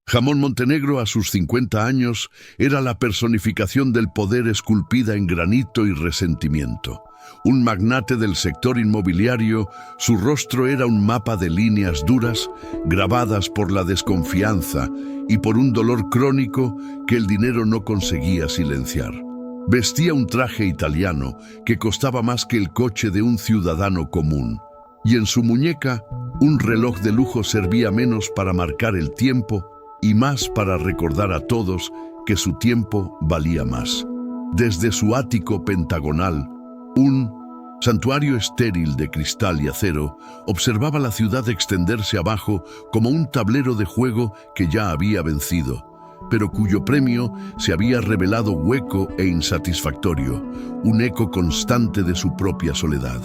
Jamón Montenegro, a sus 50 años, era la personificación del poder esculpida en granito y resentimiento. Un magnate del sector inmobiliario, su rostro era un mapa de líneas duras, grabadas por la desconfianza y por un dolor crónico que el dinero no conseguía silenciar. Vestía un traje italiano que costaba más que el coche de un ciudadano común, y en su muñeca un reloj de lujo servía menos para marcar el tiempo y más para recordar a todos que su tiempo valía más. Desde su ático pentagonal, un santuario estéril de cristal y acero observaba la ciudad extenderse abajo como un tablero de juego que ya había vencido, pero cuyo premio se había revelado hueco e insatisfactorio, un eco constante de su propia soledad.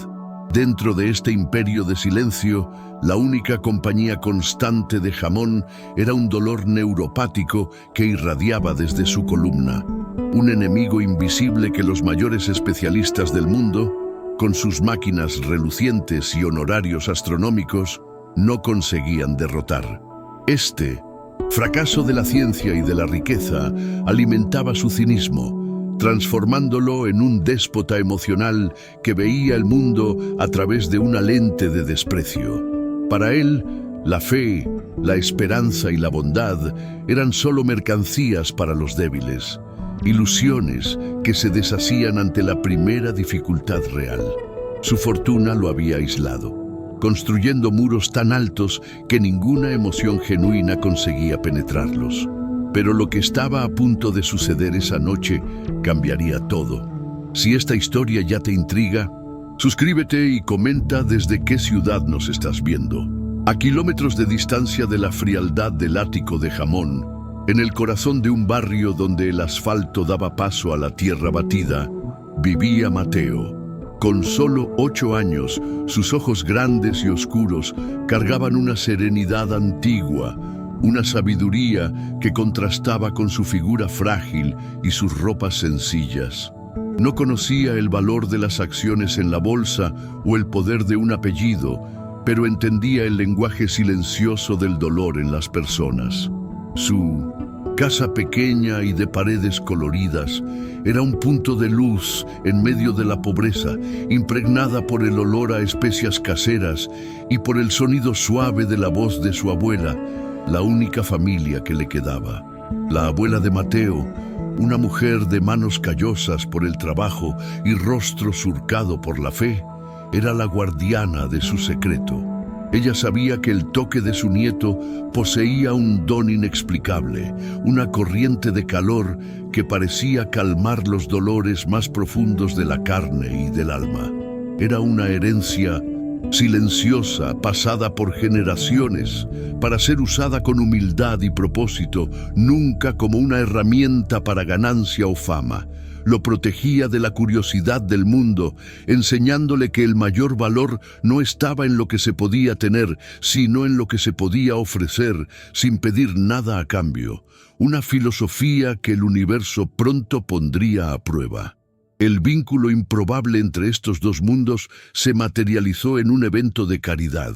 Dentro de este imperio de silencio, la única compañía constante de Jamón era un dolor neuropático que irradiaba desde su columna, un enemigo invisible que los mayores especialistas del mundo, con sus máquinas relucientes y honorarios astronómicos, no conseguían derrotar. Este fracaso de la ciencia y de la riqueza alimentaba su cinismo, transformándolo en un déspota emocional que veía el mundo a través de una lente de desprecio. Para él, la fe, la esperanza y la bondad eran solo mercancías para los débiles, ilusiones que se deshacían ante la primera dificultad real. Su fortuna lo había aislado, construyendo muros tan altos que ninguna emoción genuina conseguía penetrarlos. Pero lo que estaba a punto de suceder esa noche cambiaría todo. Si esta historia ya te intriga, suscríbete y comenta desde qué ciudad nos estás viendo. A kilómetros de distancia de la frialdad del ático de Jamón, en el corazón de un barrio donde el asfalto daba paso a la tierra batida, vivía Mateo. Con solo 8 años, sus ojos grandes y oscuros cargaban una serenidad antigua, una sabiduría que contrastaba con su figura frágil y sus ropas sencillas. No conocía el valor de las acciones en la bolsa o el poder de un apellido, pero entendía el lenguaje silencioso del dolor en las personas. Su casa pequeña y de paredes coloridas era un punto de luz en medio de la pobreza, impregnada por el olor a especias caseras y por el sonido suave de la voz de su abuela, la única familia que le quedaba. La abuela de Mateo, una mujer de manos callosas por el trabajo y rostro surcado por la fe, era la guardiana de su secreto. Ella sabía que el toque de su nieto poseía un don inexplicable, una corriente de calor que parecía calmar los dolores más profundos de la carne y del alma. Era una herencia silenciosa, pasada por generaciones, para ser usada con humildad y propósito, nunca como una herramienta para ganancia o fama. Lo protegía de la curiosidad del mundo, enseñándole que el mayor valor no estaba en lo que se podía tener, sino en lo que se podía ofrecer, sin pedir nada a cambio. Una filosofía que el universo pronto pondría a prueba. El vínculo improbable entre estos dos mundos se materializó en un evento de caridad,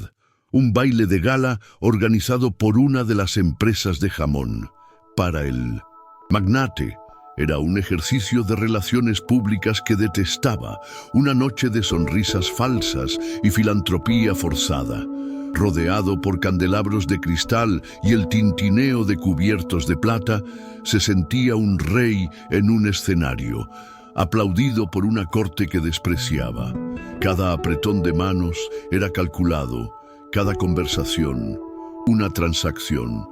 un baile de gala organizado por una de las empresas de Jamón. Para el magnate, era un ejercicio de relaciones públicas que detestaba, una noche de sonrisas falsas y filantropía forzada. Rodeado por candelabros de cristal y el tintineo de cubiertos de plata, se sentía un rey en un escenario, aplaudido por una corte que despreciaba. Cada apretón de manos era calculado, cada conversación, una transacción.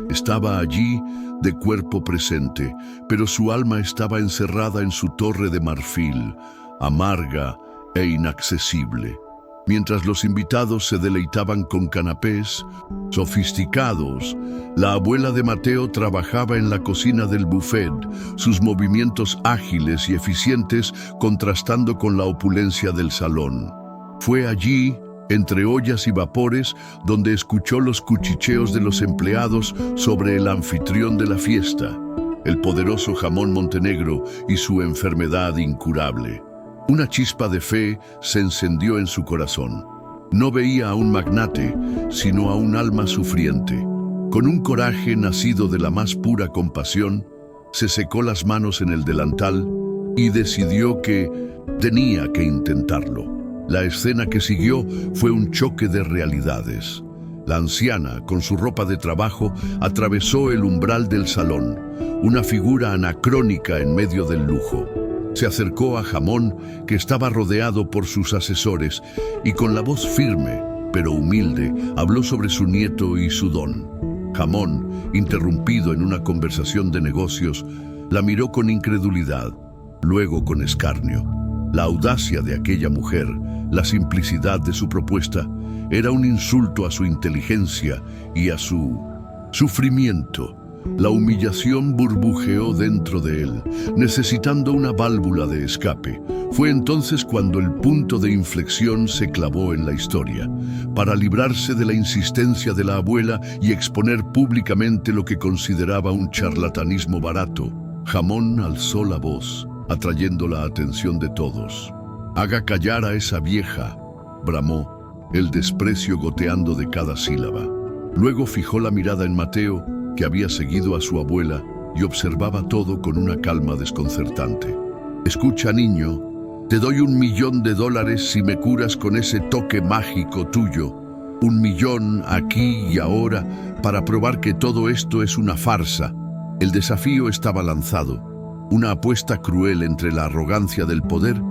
Estaba allí de cuerpo presente, pero su alma estaba encerrada en su torre de marfil, amarga e inaccesible. Mientras los invitados se deleitaban con canapés sofisticados, la abuela de Mateo trabajaba en la cocina del buffet, sus movimientos ágiles y eficientes contrastando con la opulencia del salón. Fue allí, entre ollas y vapores, donde escuchó los cuchicheos de los empleados sobre el anfitrión de la fiesta, el poderoso Jamón Montenegro y su enfermedad incurable. Una chispa de fe se encendió en su corazón. No veía a un magnate, sino a un alma sufriente. Con un coraje nacido de la más pura compasión, se secó las manos en el delantal y decidió que tenía que intentarlo. La escena que siguió fue un choque de realidades. La anciana, con su ropa de trabajo, atravesó el umbral del salón, una figura anacrónica en medio del lujo. Se acercó a Jamón, que estaba rodeado por sus asesores, y con la voz firme, pero humilde, habló sobre su nieto y su don. Jamón, interrumpido en una conversación de negocios, la miró con incredulidad, luego con escarnio. La audacia de aquella mujer, la simplicidad de su propuesta, era un insulto a su inteligencia y a su sufrimiento. La humillación burbujeó dentro de él, necesitando una válvula de escape. Fue entonces cuando el punto de inflexión se clavó en la historia. Para librarse de la insistencia de la abuela y exponer públicamente lo que consideraba un charlatanismo barato, Jamón alzó la voz, atrayendo la atención de todos. «Haga callar a esa vieja», bramó, el desprecio goteando de cada sílaba. Luego fijó la mirada en Mateo, que había seguido a su abuela y observaba todo con una calma desconcertante. «Escucha, niño, te doy $1.000.000 si me curas con ese toque mágico tuyo. $1.000.000 aquí y ahora para probar que todo esto es una farsa». El desafío estaba lanzado, una apuesta cruel entre la arrogancia del poder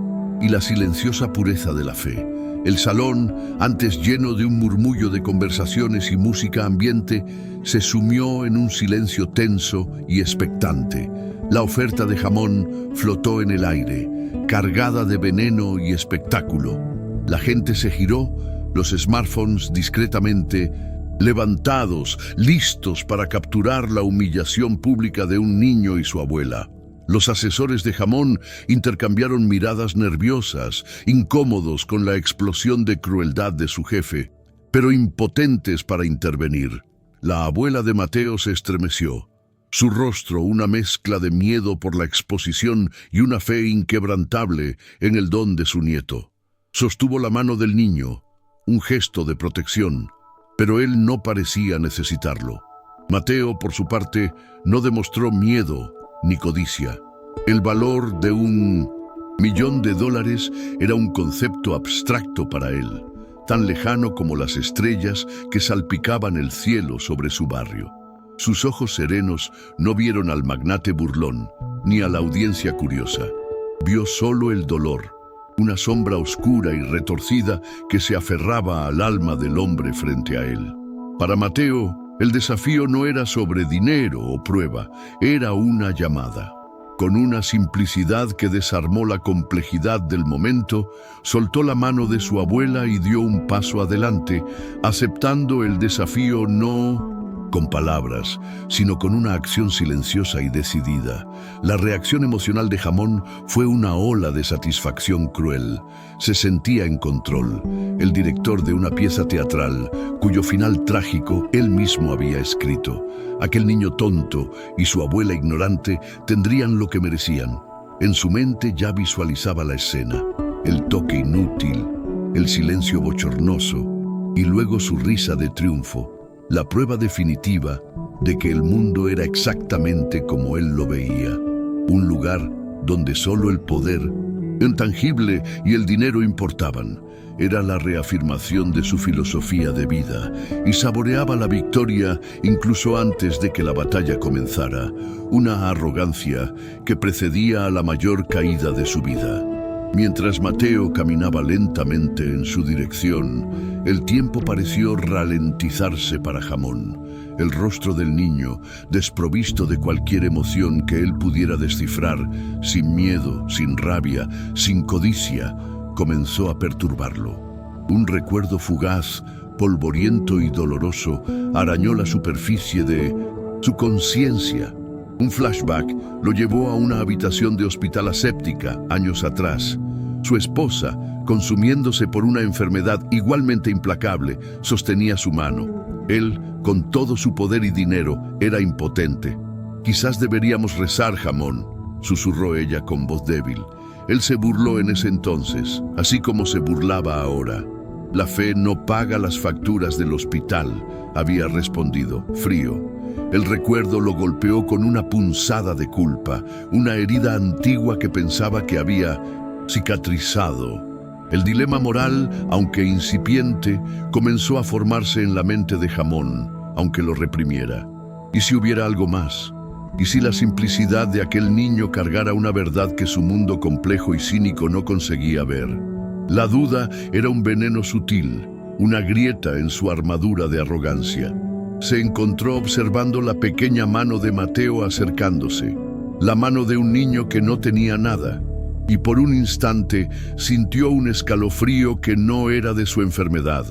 y la silenciosa pureza de la fe. El salón, antes lleno de un murmullo de conversaciones y música ambiente, se sumió en un silencio tenso y expectante. La oferta de Jamón flotó en el aire, cargada de veneno y espectáculo. La gente se giró, los smartphones discretamente levantados, listos para capturar la humillación pública de un niño y su abuela. Los asesores de Jamón intercambiaron miradas nerviosas, incómodos con la explosión de crueldad de su jefe, pero impotentes para intervenir. La abuela de Mateo se estremeció. Su rostro, una mezcla de miedo por la exposición y una fe inquebrantable en el don de su nieto. Sostuvo la mano del niño, un gesto de protección, pero él no parecía necesitarlo. Mateo, por su parte, no demostró miedo ni codicia. El valor de $1.000.000 era un concepto abstracto para él, tan lejano como las estrellas que salpicaban el cielo sobre su barrio. Sus ojos serenos no vieron al magnate burlón, ni a la audiencia curiosa. Vio solo el dolor, una sombra oscura y retorcida que se aferraba al alma del hombre frente a él. Para Mateo, el desafío no era sobre dinero o prueba, era una llamada. Con una simplicidad que desarmó la complejidad del momento, soltó la mano de su abuela y dio un paso adelante, aceptando el desafío no con palabras, sino con una acción silenciosa y decidida. La reacción emocional de Jamón fue una ola de satisfacción cruel. Se sentía en control, el director de una pieza teatral, cuyo final trágico él mismo había escrito. Aquel niño tonto y su abuela ignorante tendrían lo que merecían. En su mente ya visualizaba la escena, el toque inútil, el silencio bochornoso y luego su risa de triunfo. La prueba definitiva de que el mundo era exactamente como él lo veía. Un lugar donde solo el poder intangible y el dinero importaban. Era la reafirmación de su filosofía de vida y saboreaba la victoria incluso antes de que la batalla comenzara. Una arrogancia que precedía a la mayor caída de su vida. Mientras Mateo caminaba lentamente en su dirección, el tiempo pareció ralentizarse para Jamón. El rostro del niño, desprovisto de cualquier emoción que él pudiera descifrar, sin miedo, sin rabia, sin codicia, comenzó a perturbarlo. Un recuerdo fugaz, polvoriento y doloroso arañó la superficie de su conciencia. Un flashback lo llevó a una habitación de hospital aséptica años atrás. Su esposa, consumiéndose por una enfermedad igualmente implacable, sostenía su mano. Él, con todo su poder y dinero, era impotente. «Quizás deberíamos rezar, Jamón», susurró ella con voz débil. Él se burló en ese entonces, así como se burlaba ahora. La fe no paga las facturas del hospital, había respondido, frío. El recuerdo lo golpeó con una punzada de culpa, una herida antigua que pensaba que había cicatrizado. El dilema moral, aunque incipiente, comenzó a formarse en la mente de Jamón, aunque lo reprimiera. ¿Y si hubiera algo más? ¿Y si la simplicidad de aquel niño cargara una verdad que su mundo complejo y cínico no conseguía ver? La duda era un veneno sutil, una grieta en su armadura de arrogancia. Se encontró observando la pequeña mano de Mateo acercándose, la mano de un niño que no tenía nada, y por un instante sintió un escalofrío que no era de su enfermedad.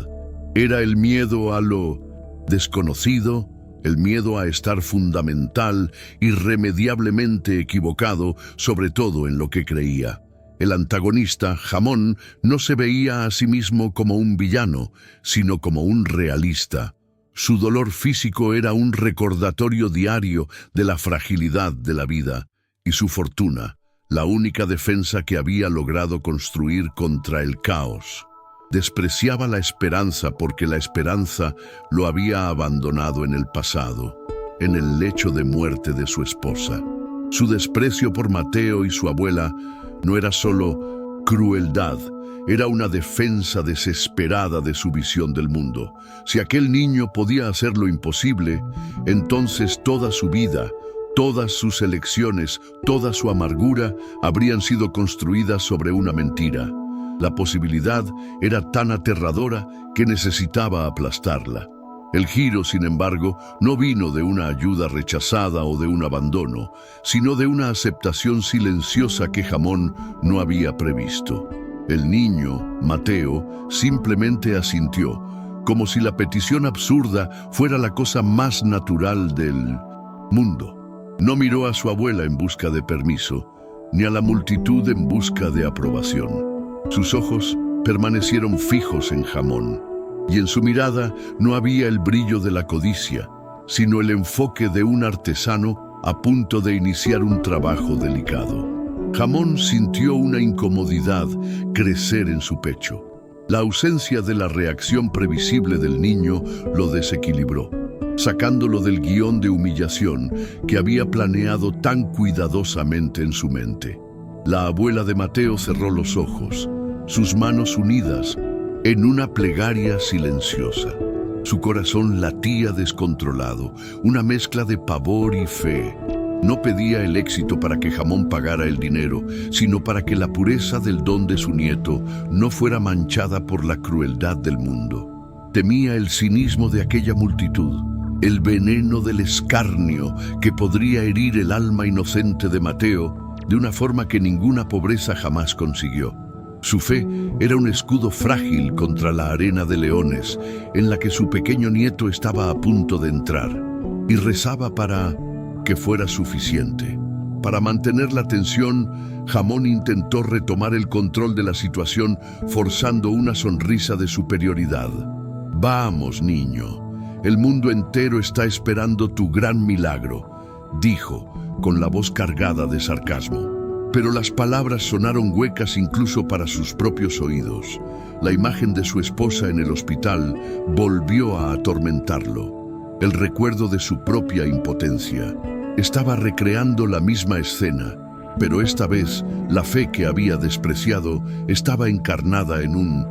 Era el miedo a lo desconocido, el miedo a estar fundamental, irremediablemente equivocado, sobre todo en lo que creía. El antagonista, Jamón, no se veía a sí mismo como un villano, sino como un realista. Su dolor físico era un recordatorio diario de la fragilidad de la vida, y su fortuna, la única defensa que había logrado construir contra el caos. Despreciaba la esperanza porque la esperanza lo había abandonado en el pasado, en el lecho de muerte de su esposa. Su desprecio por Mateo y su abuela no era solo crueldad, era una defensa desesperada de su visión del mundo. Si aquel niño podía hacer lo imposible, entonces toda su vida, todas sus elecciones, toda su amargura habrían sido construidas sobre una mentira. La posibilidad era tan aterradora que necesitaba aplastarla. El giro, sin embargo, no vino de una ayuda rechazada o de un abandono, sino de una aceptación silenciosa que Jamón no había previsto. El niño, Mateo, simplemente asintió, como si la petición absurda fuera la cosa más natural del mundo. No miró a su abuela en busca de permiso, ni a la multitud en busca de aprobación. Sus ojos permanecieron fijos en Jamón, y en su mirada no había el brillo de la codicia, sino el enfoque de un artesano a punto de iniciar un trabajo delicado. Jamón sintió una incomodidad crecer en su pecho. La ausencia de la reacción previsible del niño lo desequilibró, sacándolo del guión de humillación que había planeado tan cuidadosamente en su mente. La abuela de Mateo cerró los ojos, sus manos unidas, en una plegaria silenciosa. Su corazón latía descontrolado, una mezcla de pavor y fe. No pedía el éxito para que Jamón pagara el dinero, sino para que la pureza del don de su nieto no fuera manchada por la crueldad del mundo. Temía el cinismo de aquella multitud, el veneno del escarnio que podría herir el alma inocente de Mateo de una forma que ninguna pobreza jamás consiguió. Su fe era un escudo frágil contra la arena de leones en la que su pequeño nieto estaba a punto de entrar, y rezaba para que fuera suficiente. Para mantener la tensión, Jamón intentó retomar el control de la situación forzando una sonrisa de superioridad. «Vamos, niño, el mundo entero está esperando tu gran milagro», dijo, con la voz cargada de sarcasmo. Pero las palabras sonaron huecas incluso para sus propios oídos. La imagen de su esposa en el hospital volvió a atormentarlo. El recuerdo de su propia impotencia. Estaba recreando la misma escena, pero esta vez la fe que había despreciado estaba encarnada en un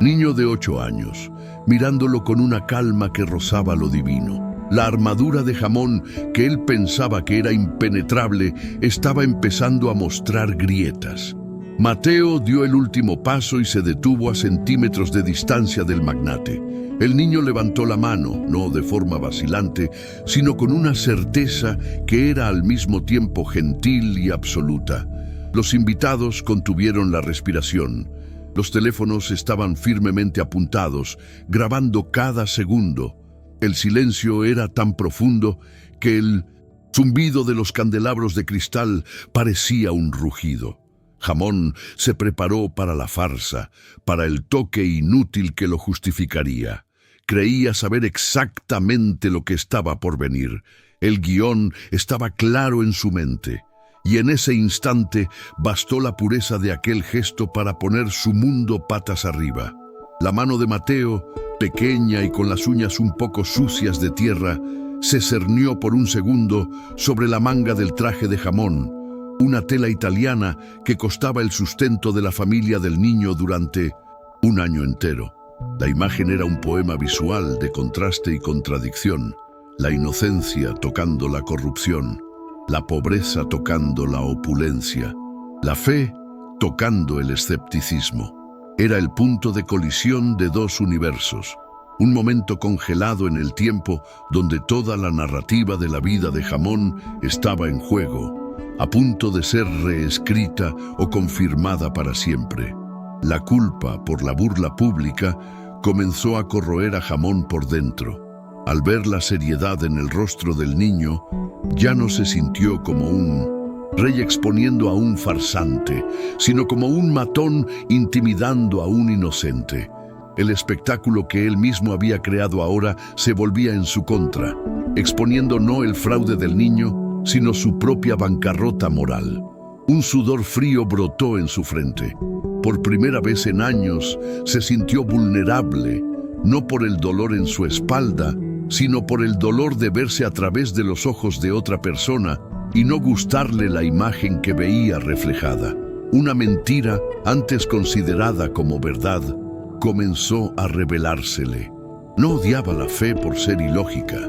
niño de 8 años, mirándolo con una calma que rozaba lo divino. La armadura de Jamón, que él pensaba que era impenetrable, estaba empezando a mostrar grietas. Mateo dio el último paso y se detuvo a centímetros de distancia del magnate. El niño levantó la mano, no de forma vacilante, sino con una certeza que era al mismo tiempo gentil y absoluta. Los invitados contuvieron la respiración. Los teléfonos estaban firmemente apuntados, grabando cada segundo. El silencio era tan profundo que el zumbido de los candelabros de cristal parecía un rugido. Jamón se preparó para la farsa, para el toque inútil que lo justificaría. Creía saber exactamente lo que estaba por venir. El guión estaba claro en su mente, y en ese instante bastó la pureza de aquel gesto para poner su mundo patas arriba. La mano de Mateo, pequeña y con las uñas un poco sucias de tierra, se cernió por un segundo sobre la manga del traje de jamón, una tela italiana que costaba el sustento de la familia del niño durante un año entero. La imagen era un poema visual de contraste y contradicción, la inocencia tocando la corrupción, la pobreza tocando la opulencia, la fe tocando el escepticismo. Era el punto de colisión de dos universos, un momento congelado en el tiempo donde toda la narrativa de la vida de Jamón estaba en juego, a punto de ser reescrita o confirmada para siempre. La culpa por la burla pública comenzó a corroer a Jamón por dentro. Al ver la seriedad en el rostro del niño, ya no se sintió como un rey exponiendo a un farsante, sino como un matón intimidando a un inocente. El espectáculo que él mismo había creado ahora se volvía en su contra, exponiendo no el fraude del niño, sino su propia bancarrota moral. Un sudor frío brotó en su frente. Por primera vez en años se sintió vulnerable, no por el dolor en su espalda, sino por el dolor de verse a través de los ojos de otra persona y no gustarle la imagen que veía reflejada. Una mentira, antes considerada como verdad, comenzó a revelársele. No odiaba la fe por ser ilógica.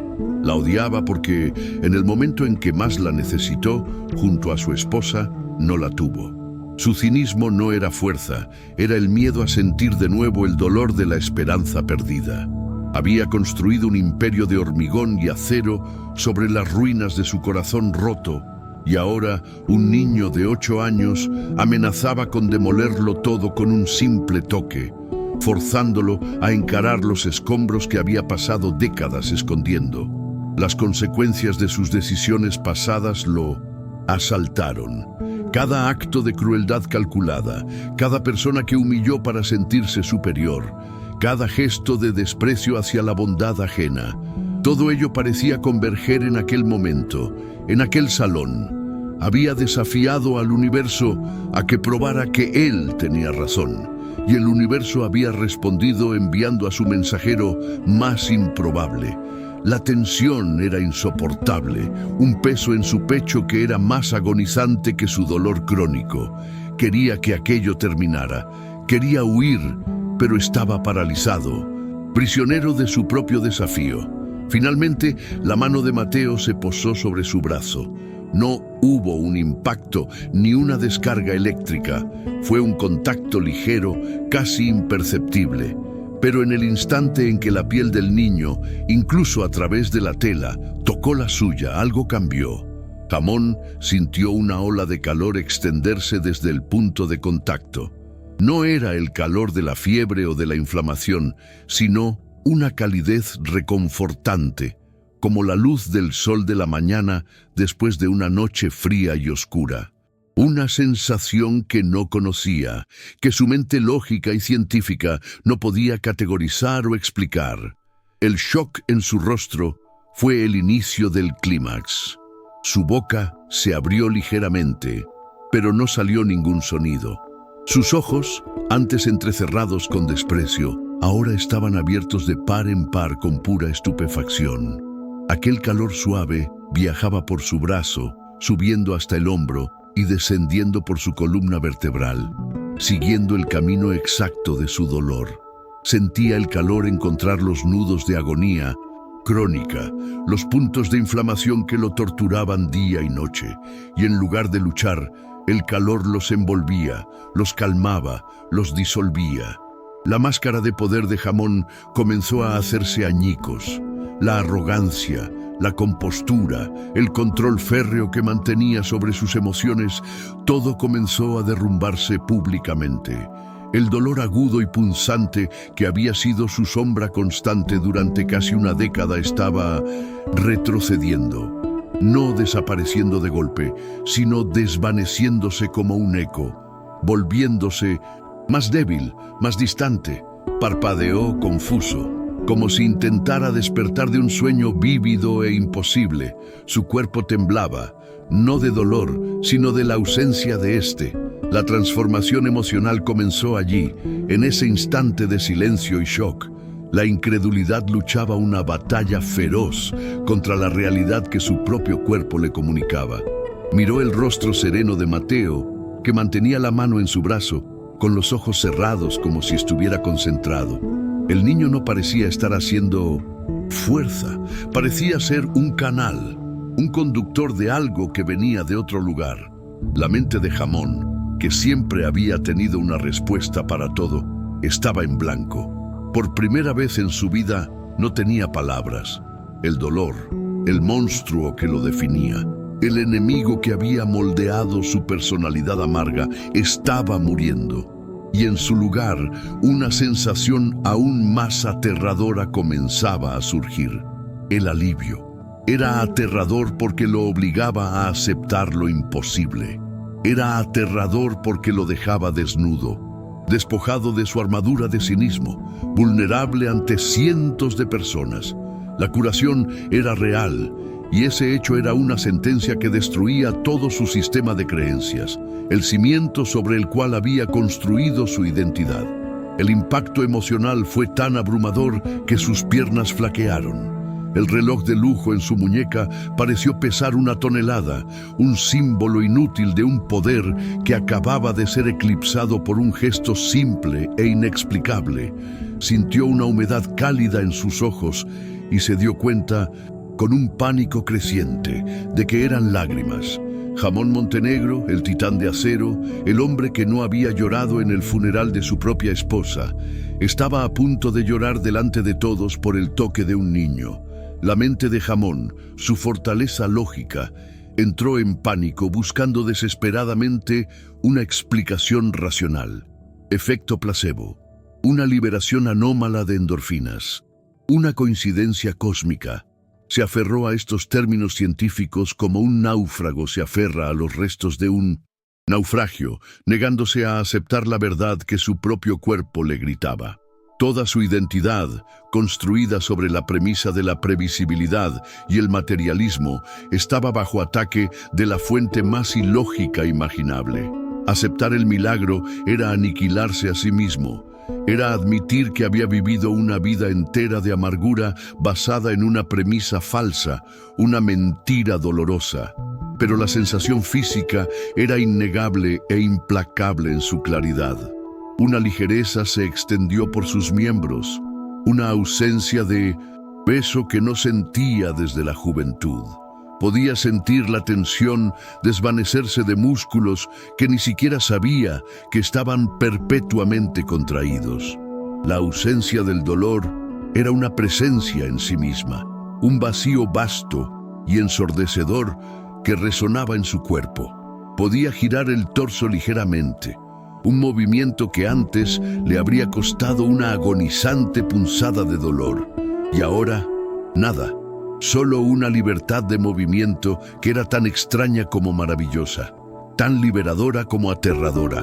La odiaba porque, en el momento en que más la necesitó, junto a su esposa, no la tuvo. Su cinismo no era fuerza, era el miedo a sentir de nuevo el dolor de la esperanza perdida. Había construido un imperio de hormigón y acero sobre las ruinas de su corazón roto, y ahora un niño de 8 años amenazaba con demolerlo todo con un simple toque, forzándolo a encarar los escombros que había pasado décadas escondiendo. Las consecuencias de sus decisiones pasadas lo asaltaron. Cada acto de crueldad calculada, cada persona que humilló para sentirse superior, cada gesto de desprecio hacia la bondad ajena, todo ello parecía converger en aquel momento, en aquel salón. Había desafiado al universo a que probara que él tenía razón, y el universo había respondido enviando a su mensajero más improbable. La tensión era insoportable, un peso en su pecho que era más agonizante que su dolor crónico. Quería que aquello terminara, quería huir, pero estaba paralizado, prisionero de su propio desafío. Finalmente, la mano de Mateo se posó sobre su brazo. No hubo un impacto ni una descarga eléctrica. Fue un contacto ligero, casi imperceptible. Pero en el instante en que la piel del niño, incluso a través de la tela, tocó la suya, algo cambió. Jamón sintió una ola de calor extenderse desde el punto de contacto. No era el calor de la fiebre o de la inflamación, sino una calidez reconfortante, como la luz del sol de la mañana después de una noche fría y oscura. Una sensación que no conocía, que su mente lógica y científica no podía categorizar o explicar. El shock en su rostro fue el inicio del clímax. Su boca se abrió ligeramente, pero no salió ningún sonido. Sus ojos, antes entrecerrados con desprecio, ahora estaban abiertos de par en par con pura estupefacción. Aquel calor suave viajaba por su brazo, subiendo hasta el hombro y descendiendo por su columna vertebral, siguiendo el camino exacto de su dolor. Sentía el calor encontrar los nudos de agonía crónica, los puntos de inflamación que lo torturaban día y noche, y en lugar de luchar, el calor los envolvía, los calmaba, los disolvía. La máscara de poder de Jamón comenzó a hacerse añicos. La arrogancia, la compostura, el control férreo que mantenía sobre sus emociones, todo comenzó a derrumbarse públicamente. El dolor agudo y punzante que había sido su sombra constante durante casi una década estaba retrocediendo. No desapareciendo de golpe, sino desvaneciéndose como un eco, volviéndose más débil, más distante. Parpadeó confuso, como si intentara despertar de un sueño vívido e imposible. Su cuerpo temblaba, no de dolor, sino de la ausencia de éste. La transformación emocional comenzó allí, en ese instante de silencio y shock. La incredulidad luchaba una batalla feroz contra la realidad que su propio cuerpo le comunicaba. Miró el rostro sereno de Mateo, que mantenía la mano en su brazo, con los ojos cerrados como si estuviera concentrado. El niño no parecía estar haciendo fuerza, parecía ser un canal, un conductor de algo que venía de otro lugar. La mente de Jamón, que siempre había tenido una respuesta para todo, estaba en blanco. Por primera vez en su vida no tenía palabras. El dolor, el monstruo que lo definía, el enemigo que había moldeado su personalidad amarga, estaba muriendo. Y en su lugar, una sensación aún más aterradora comenzaba a surgir: el alivio. Era aterrador porque lo obligaba a aceptar lo imposible. Era aterrador porque lo dejaba desnudo, despojado de su armadura de cinismo, vulnerable ante cientos de personas. La curación era real, y ese hecho era una sentencia que destruía todo su sistema de creencias, el cimiento sobre el cual había construido su identidad. El impacto emocional fue tan abrumador que sus piernas flaquearon. El reloj de lujo en su muñeca pareció pesar 1 tonelada, un símbolo inútil de un poder que acababa de ser eclipsado por un gesto simple e inexplicable. Sintió una humedad cálida en sus ojos y se dio cuenta, con un pánico creciente, de que eran lágrimas. Jamón Montenegro, el titán de acero, el hombre que no había llorado en el funeral de su propia esposa, estaba a punto de llorar delante de todos por el toque de un niño. La mente de Jamón, su fortaleza lógica, entró en pánico buscando desesperadamente una explicación racional. Efecto placebo, una liberación anómala de endorfinas, una coincidencia cósmica. Se aferró a estos términos científicos como un náufrago se aferra a los restos de un naufragio, negándose a aceptar la verdad que su propio cuerpo le gritaba. Toda su identidad, construida sobre la premisa de la previsibilidad y el materialismo, estaba bajo ataque de la fuente más ilógica imaginable. Aceptar el milagro era aniquilarse a sí mismo. Era admitir que había vivido una vida entera de amargura basada en una premisa falsa, una mentira dolorosa. Pero la sensación física era innegable e implacable en su claridad. Una ligereza se extendió por sus miembros, una ausencia de peso que no sentía desde la juventud. Podía sentir la tensión desvanecerse de músculos que ni siquiera sabía que estaban perpetuamente contraídos. La ausencia del dolor era una presencia en sí misma, un vacío vasto y ensordecedor que resonaba en su cuerpo. Podía girar el torso ligeramente, un movimiento que antes le habría costado una agonizante punzada de dolor. Y ahora, nada. Solo una libertad de movimiento que era tan extraña como maravillosa, tan liberadora como aterradora.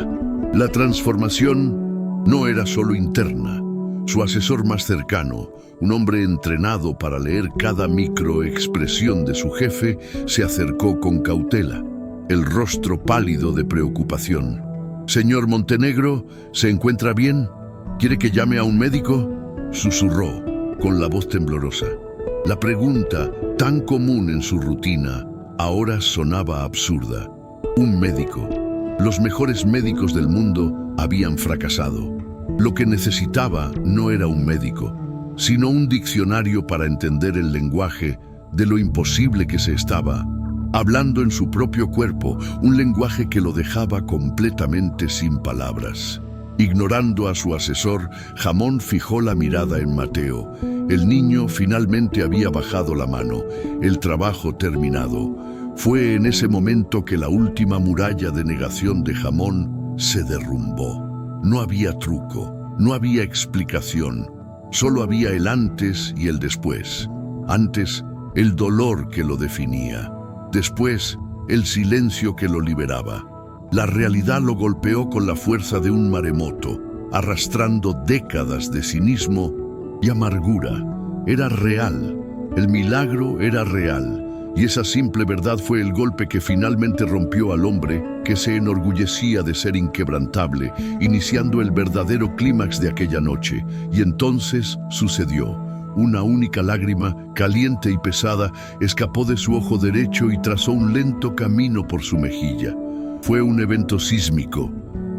La transformación no era solo interna. Su asesor más cercano, un hombre entrenado para leer cada microexpresión de su jefe, se acercó con cautela, el rostro pálido de preocupación. «Señor Montenegro, ¿se encuentra bien? ¿Quiere que llame a un médico?», susurró, con la voz temblorosa. La pregunta, tan común en su rutina, ahora sonaba absurda. Un médico. Los mejores médicos del mundo habían fracasado. Lo que necesitaba no era un médico, sino un diccionario para entender el lenguaje de lo imposible que se estaba hablando en su propio cuerpo, un lenguaje que lo dejaba completamente sin palabras. Ignorando a su asesor, Jamón fijó la mirada en Mateo. El niño finalmente había bajado la mano, el trabajo terminado. Fue en ese momento que la última muralla de negación de Jamón se derrumbó. No había truco, no había explicación, solo había el antes y el después. Antes, el dolor que lo definía. Después, el silencio que lo liberaba. La realidad lo golpeó con la fuerza de un maremoto, arrastrando décadas de cinismo y amargura. Era real, el milagro era real, Y esa simple verdad fue el golpe que finalmente rompió al hombre que se enorgullecía de ser inquebrantable, iniciando el verdadero clímax de aquella noche. Y entonces sucedió. Una única lágrima, caliente y pesada, escapó de su ojo derecho y trazó un lento camino por su mejilla. Fue un evento sísmico,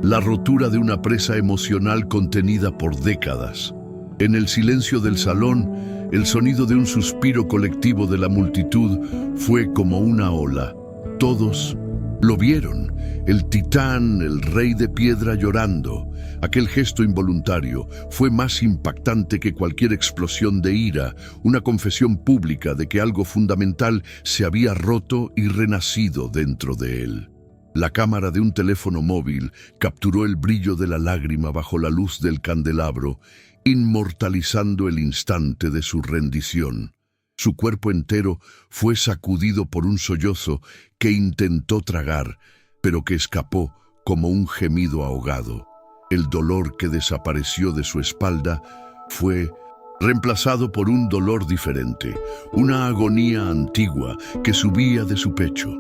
la rotura de una presa emocional contenida por décadas. En el silencio del salón, el sonido de un suspiro colectivo de la multitud fue como una ola. Todos lo vieron, el titán, el rey de piedra llorando. Aquel gesto involuntario fue más impactante que cualquier explosión de ira, una confesión pública de que algo fundamental se había roto y renacido dentro de él. La cámara de un teléfono móvil capturó el brillo de la lágrima bajo la luz del candelabro, inmortalizando el instante de su rendición. Su cuerpo entero fue sacudido por un sollozo que intentó tragar, pero que escapó como un gemido ahogado. El dolor que desapareció de su espalda fue reemplazado por un dolor diferente, una agonía antigua que subía de su pecho.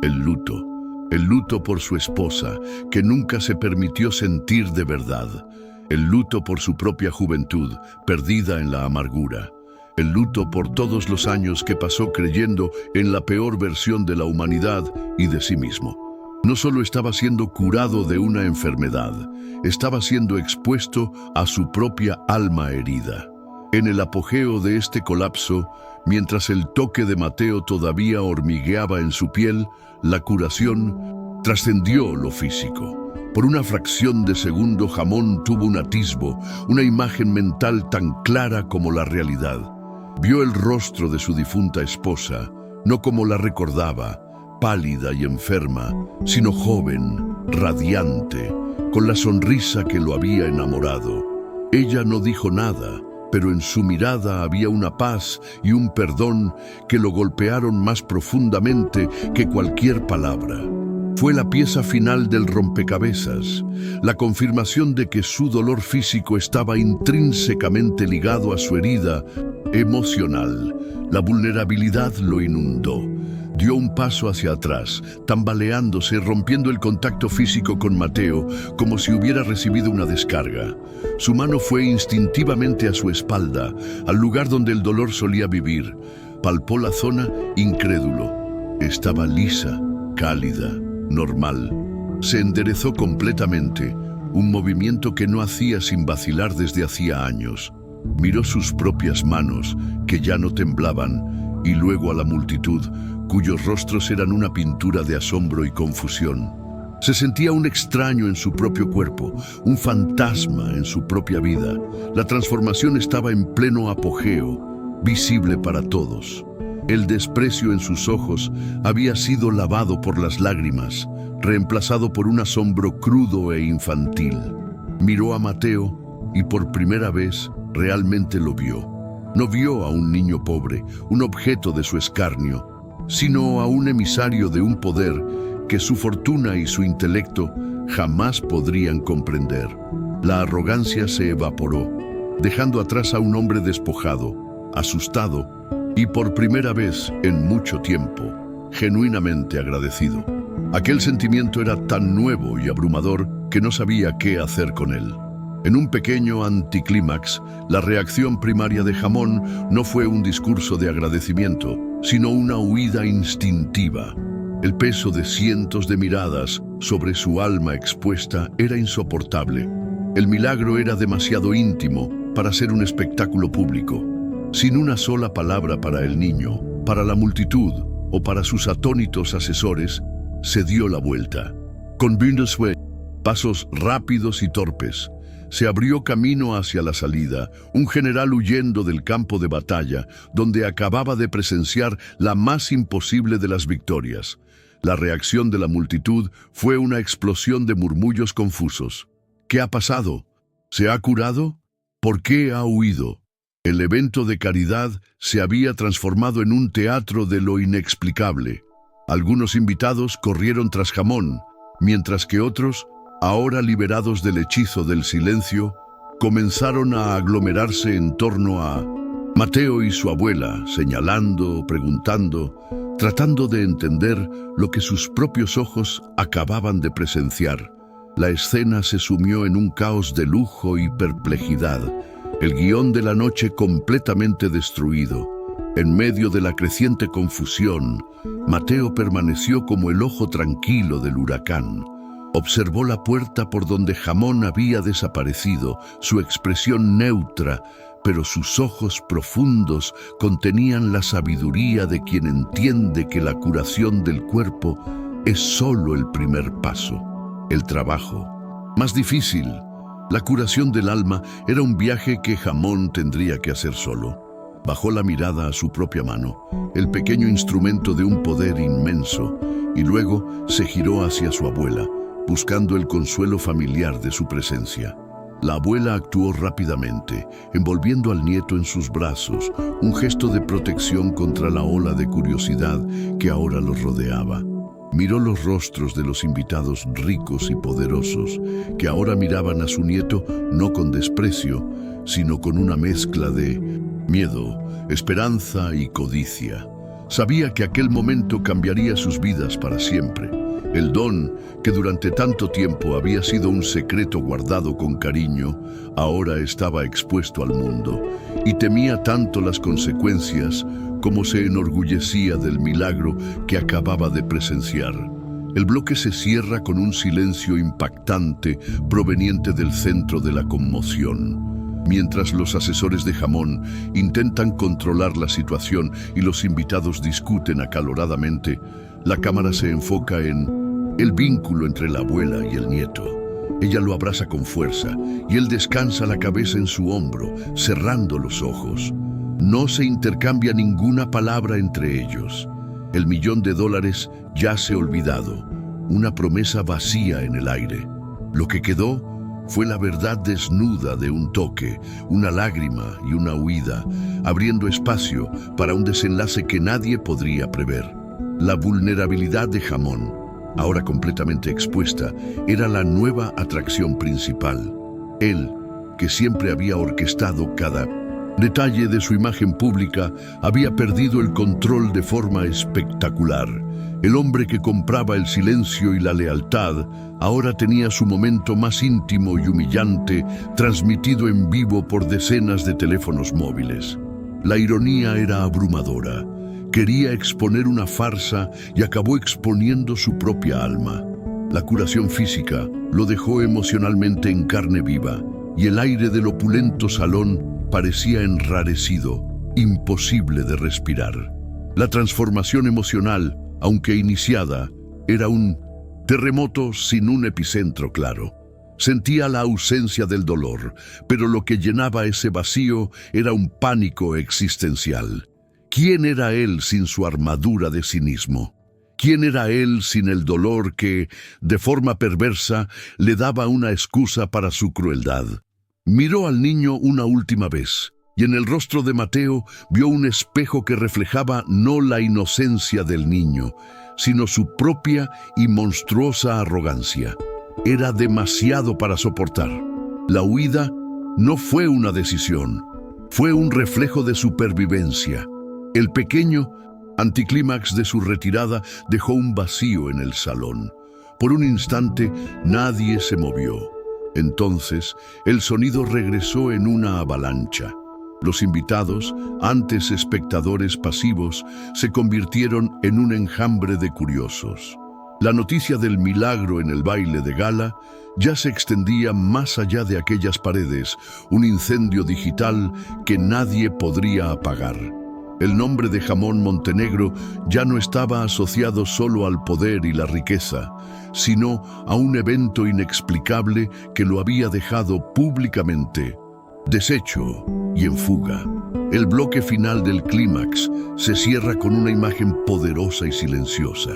El luto por su esposa, que nunca se permitió sentir de verdad. El luto por su propia juventud, perdida en la amargura. El luto por todos los años que pasó creyendo en la peor versión de la humanidad y de sí mismo. No solo estaba siendo curado de una enfermedad, estaba siendo expuesto a su propia alma herida. En el apogeo de este colapso, mientras el toque de Mateo todavía hormigueaba en su piel, la curación trascendió lo físico. Por una fracción de segundo, Jamón tuvo un atisbo, una imagen mental tan clara como la realidad. Vio el rostro de su difunta esposa, no como la recordaba, pálida y enferma, sino joven, radiante, con la sonrisa que lo había enamorado. Ella no dijo nada, pero en su mirada había una paz y un perdón que lo golpearon más profundamente que cualquier palabra. Fue la pieza final del rompecabezas, la confirmación de que su dolor físico estaba intrínsecamente ligado a su herida emocional. La vulnerabilidad lo inundó. Dio un paso hacia atrás, tambaleándose, rompiendo el contacto físico con Mateo, como si hubiera recibido una descarga. Su mano fue instintivamente a su espalda, al lugar donde el dolor solía vivir. Palpó la zona, incrédulo. Estaba lisa, cálida, normal. Se enderezó completamente, un movimiento que no hacía sin vacilar desde hacía años. Miró sus propias manos, que ya no temblaban, y luego a la multitud, cuyos rostros eran una pintura de asombro y confusión. Se sentía un extraño en su propio cuerpo, un fantasma en su propia vida. La transformación estaba en pleno apogeo, visible para todos. El desprecio en sus ojos había sido lavado por las lágrimas, reemplazado por un asombro crudo e infantil. Miró a Mateo y por primera vez realmente lo vio. No vio a un niño pobre, un objeto de su escarnio, sino a un emisario de un poder que su fortuna y su intelecto jamás podrían comprender. La arrogancia se evaporó, dejando atrás a un hombre despojado, asustado y por primera vez en mucho tiempo, genuinamente agradecido. Aquel sentimiento era tan nuevo y abrumador que no sabía qué hacer con él. En un pequeño anticlímax, la reacción primaria de Jamón no fue un discurso de agradecimiento, sino una huida instintiva. El peso de cientos de miradas sobre su alma expuesta era insoportable. El milagro era demasiado íntimo para ser un espectáculo público. Sin una sola palabra para el niño, para la multitud o para sus atónitos asesores, se dio la vuelta. Con pasos rápidos y torpes, se abrió camino hacia la salida, un general huyendo del campo de batalla, donde acababa de presenciar la más imposible de las victorias. La reacción de la multitud fue una explosión de murmullos confusos. ¿Qué ha pasado? ¿Se ha curado? ¿Por qué ha huido? El evento de caridad se había transformado en un teatro de lo inexplicable. Algunos invitados corrieron tras Jamón, mientras que otros, ahora liberados del hechizo del silencio, comenzaron a aglomerarse en torno a Mateo y su abuela, señalando, preguntando, tratando de entender lo que sus propios ojos acababan de presenciar. La escena se sumió en un caos de lujo y perplejidad, el guión de la noche completamente destruido. En medio de la creciente confusión, Mateo permaneció como el ojo tranquilo del huracán. Observó la puerta por donde Jamón había desaparecido, su expresión neutra, pero sus ojos profundos contenían la sabiduría de quien entiende que la curación del cuerpo es solo el primer paso. El trabajo más difícil, la curación del alma, era un viaje que Jamón tendría que hacer solo. Bajó la mirada a su propia mano, el pequeño instrumento de un poder inmenso, y luego se giró hacia su abuela, buscando el consuelo familiar de su presencia. La abuela actuó rápidamente, envolviendo al nieto en sus brazos, un gesto de protección contra la ola de curiosidad que ahora los rodeaba. Miró los rostros de los invitados ricos y poderosos, que ahora miraban a su nieto no con desprecio, sino con una mezcla de miedo, esperanza y codicia. Sabía que aquel momento cambiaría sus vidas para siempre. El don, que durante tanto tiempo había sido un secreto guardado con cariño, ahora estaba expuesto al mundo, y temía tanto las consecuencias como se enorgullecía del milagro que acababa de presenciar. El bloque se cierra con un silencio impactante proveniente del centro de la conmoción. Mientras los asesores de Jamón intentan controlar la situación y los invitados discuten acaloradamente, la cámara se enfoca en el vínculo entre la abuela y el nieto. Ella lo abraza con fuerza y él descansa la cabeza en su hombro, cerrando los ojos. No se intercambia ninguna palabra entre ellos. El $1.000.000 yace olvidado, una promesa vacía en el aire. Lo que quedó fue la verdad desnuda de un toque, una lágrima y una huida, abriendo espacio para un desenlace que nadie podría prever. La vulnerabilidad de Jamón, ahora completamente expuesta, era la nueva atracción principal. Él, que siempre había orquestado cada detalle de su imagen pública, había perdido el control de forma espectacular. El hombre que compraba el silencio y la lealtad ahora tenía su momento más íntimo y humillante transmitido en vivo por decenas de teléfonos móviles. La ironía era abrumadora. Quería exponer una farsa y acabó exponiendo su propia alma. La curación física lo dejó emocionalmente en carne viva y el aire del opulento salón parecía enrarecido, imposible de respirar. La transformación emocional, aunque iniciada, era un terremoto sin un epicentro claro. Sentía la ausencia del dolor, pero lo que llenaba ese vacío era un pánico existencial. ¿Quién era él sin su armadura de cinismo? ¿Quién era él sin el dolor que, de forma perversa, le daba una excusa para su crueldad? Miró al niño una última vez, y en el rostro de Mateo vio un espejo que reflejaba no la inocencia del niño, sino su propia y monstruosa arrogancia. Era demasiado para soportar. La huida no fue una decisión, fue un reflejo de supervivencia. El pequeño anticlímax de su retirada dejó un vacío en el salón. Por un instante nadie se movió. Entonces, el sonido regresó en una avalancha. Los invitados, antes espectadores pasivos, se convirtieron en un enjambre de curiosos. La noticia del milagro en el baile de gala ya se extendía más allá de aquellas paredes, un incendio digital que nadie podría apagar. El nombre de Jamón Montenegro ya no estaba asociado solo al poder y la riqueza, sino a un evento inexplicable que lo había dejado públicamente deshecho y en fuga. El bloque final del clímax se cierra con una imagen poderosa y silenciosa.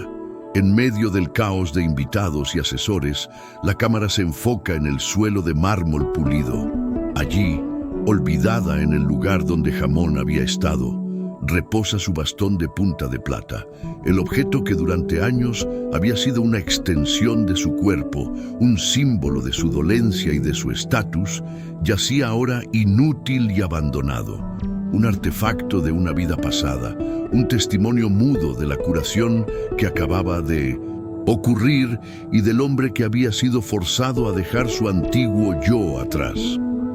En medio del caos de invitados y asesores, la cámara se enfoca en el suelo de mármol pulido. Allí, olvidada en el lugar donde Jamón había estado, reposa su bastón de punta de plata, el objeto que durante años había sido una extensión de su cuerpo, un símbolo de su dolencia y de su estatus, yacía ahora inútil y abandonado. un artefacto de una vida pasada, un testimonio mudo de la curación que acababa de ocurrir y del hombre que había sido forzado a dejar su antiguo yo atrás.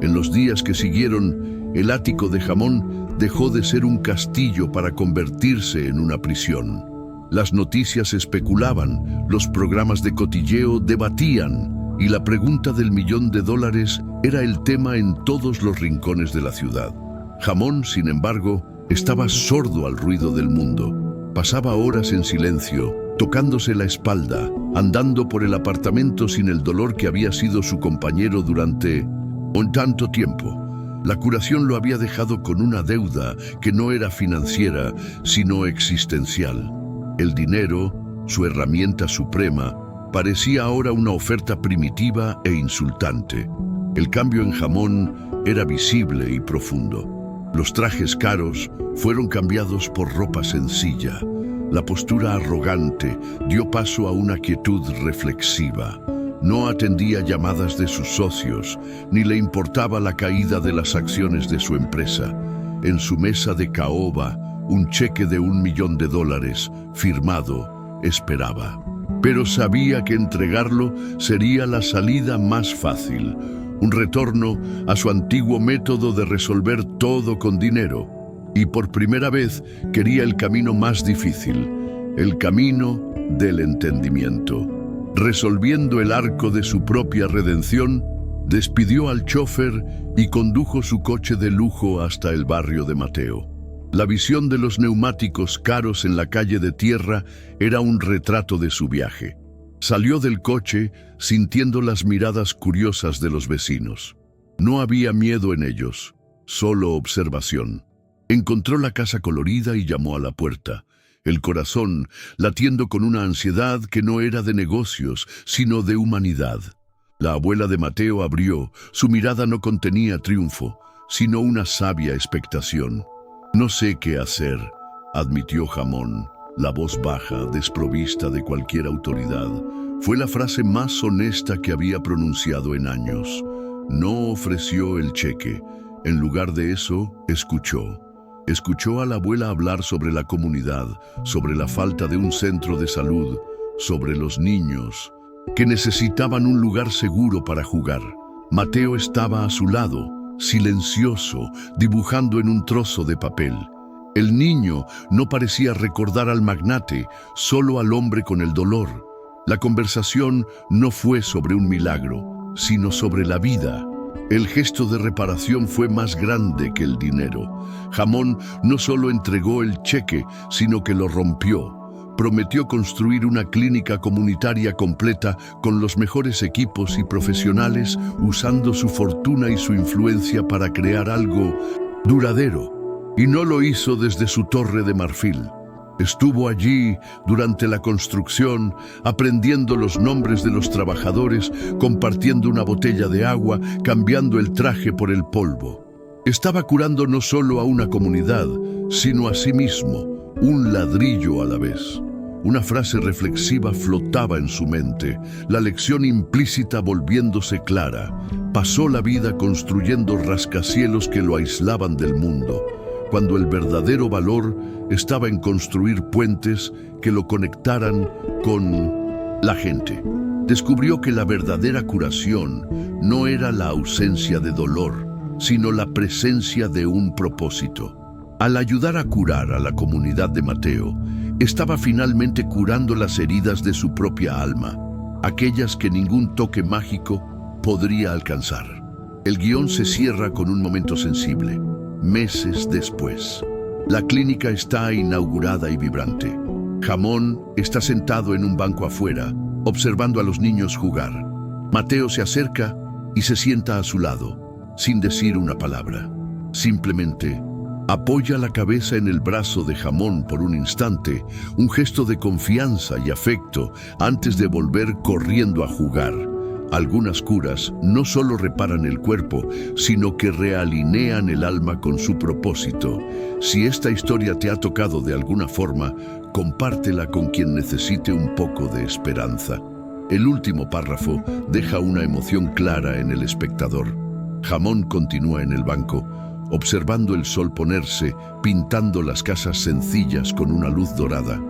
En los días que siguieron, el ático de Jamón dejó de ser un castillo para convertirse en una prisión. Las noticias especulaban, los programas de cotilleo debatían y la pregunta del $1.000.000 era el tema en todos los rincones de la ciudad. Jamón, sin embargo, estaba sordo al ruido del mundo. Pasaba horas en silencio, tocándose la espalda, andando por el apartamento sin el dolor que había sido su compañero durante un tanto tiempo. La curación lo había dejado con una deuda que no era financiera, sino existencial. El dinero, su herramienta suprema, parecía ahora una oferta primitiva e insultante. El cambio en Jamón era visible y profundo. Los trajes caros fueron cambiados por ropa sencilla. La postura arrogante dio paso a una quietud reflexiva. No atendía llamadas de sus socios, ni le importaba la caída de las acciones de su empresa. En su mesa de caoba, un cheque de $1.000.000 firmado esperaba. Pero sabía que entregarlo sería la salida más fácil, un retorno a su antiguo método de resolver todo con dinero. Y por primera vez quería el camino más difícil, el camino del entendimiento. Resolviendo el arco de su propia redención, despidió al chofer y condujo su coche de lujo hasta el barrio de Mateo. La visión de los neumáticos caros en la calle de tierra era un retrato de su viaje. Salió del coche sintiendo las miradas curiosas de los vecinos. No había miedo en ellos, solo observación. Encontró la casa colorida y llamó a la puerta. El corazón latiendo con una ansiedad que no era de negocios, sino de humanidad. La abuela de Mateo abrió, su mirada no contenía triunfo, sino una sabia expectación. «No sé qué hacer», admitió Jamón, la voz baja, desprovista de cualquier autoridad. Fue la frase más honesta que había pronunciado en años. No ofreció el cheque. En lugar de eso, escuchó. Escuchó a la abuela hablar sobre la comunidad, sobre la falta de un centro de salud, sobre los niños, que necesitaban un lugar seguro para jugar. Mateo estaba a su lado, silencioso, dibujando en un trozo de papel. El niño no parecía recordar al magnate, solo al hombre con el dolor. La conversación no fue sobre un milagro, sino sobre la vida. El gesto de reparación fue más grande que el dinero. Jamón no solo entregó el cheque, sino que lo rompió. Prometió construir una clínica comunitaria completa con los mejores equipos y profesionales, usando su fortuna y su influencia para crear algo duradero. Y no lo hizo desde su torre de marfil. Estuvo allí durante la construcción, aprendiendo los nombres de los trabajadores, compartiendo una botella de agua, cambiando el traje por el polvo. Estaba curando no solo a una comunidad, sino a sí mismo, un ladrillo a la vez. Una frase reflexiva flotaba en su mente, la lección implícita volviéndose clara. Pasó la vida construyendo rascacielos que lo aislaban del mundo, cuando el verdadero valor estaba en construir puentes que lo conectaran con la gente. Descubrió que la verdadera curación no era la ausencia de dolor, sino la presencia de un propósito. Al ayudar a curar a la comunidad de Mateo, estaba finalmente curando las heridas de su propia alma, aquellas que ningún toque mágico podría alcanzar. El guión se cierra con un momento sensible. Meses después, la clínica está inaugurada y vibrante. Jamón está sentado en un banco afuera, observando a los niños jugar. Mateo se acerca y se sienta a su lado, sin decir una palabra. Simplemente apoya la cabeza en el brazo de Jamón por un instante, un gesto de confianza y afecto antes de volver corriendo a jugar. Algunas curas no solo reparan el cuerpo, sino que realinean el alma con su propósito. Si esta historia te ha tocado de alguna forma, compártela con quien necesite un poco de esperanza. El último párrafo deja una emoción clara en el espectador. Jamón continúa en el banco, observando el sol ponerse, pintando las casas sencillas con una luz dorada.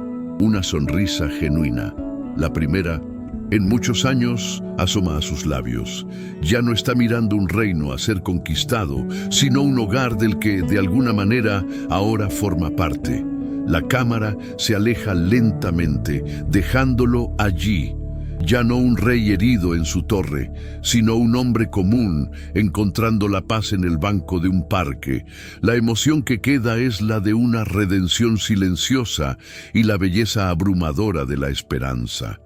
Una sonrisa genuina, la primera en muchos años, asoma a sus labios. Ya no está mirando un reino a ser conquistado, sino un hogar del que, de alguna manera, ahora forma parte. La cámara se aleja lentamente, dejándolo allí. Ya no un rey herido en su torre, sino un hombre común, encontrando la paz en el banco de un parque. La emoción que queda es la de una redención silenciosa y la belleza abrumadora de la esperanza.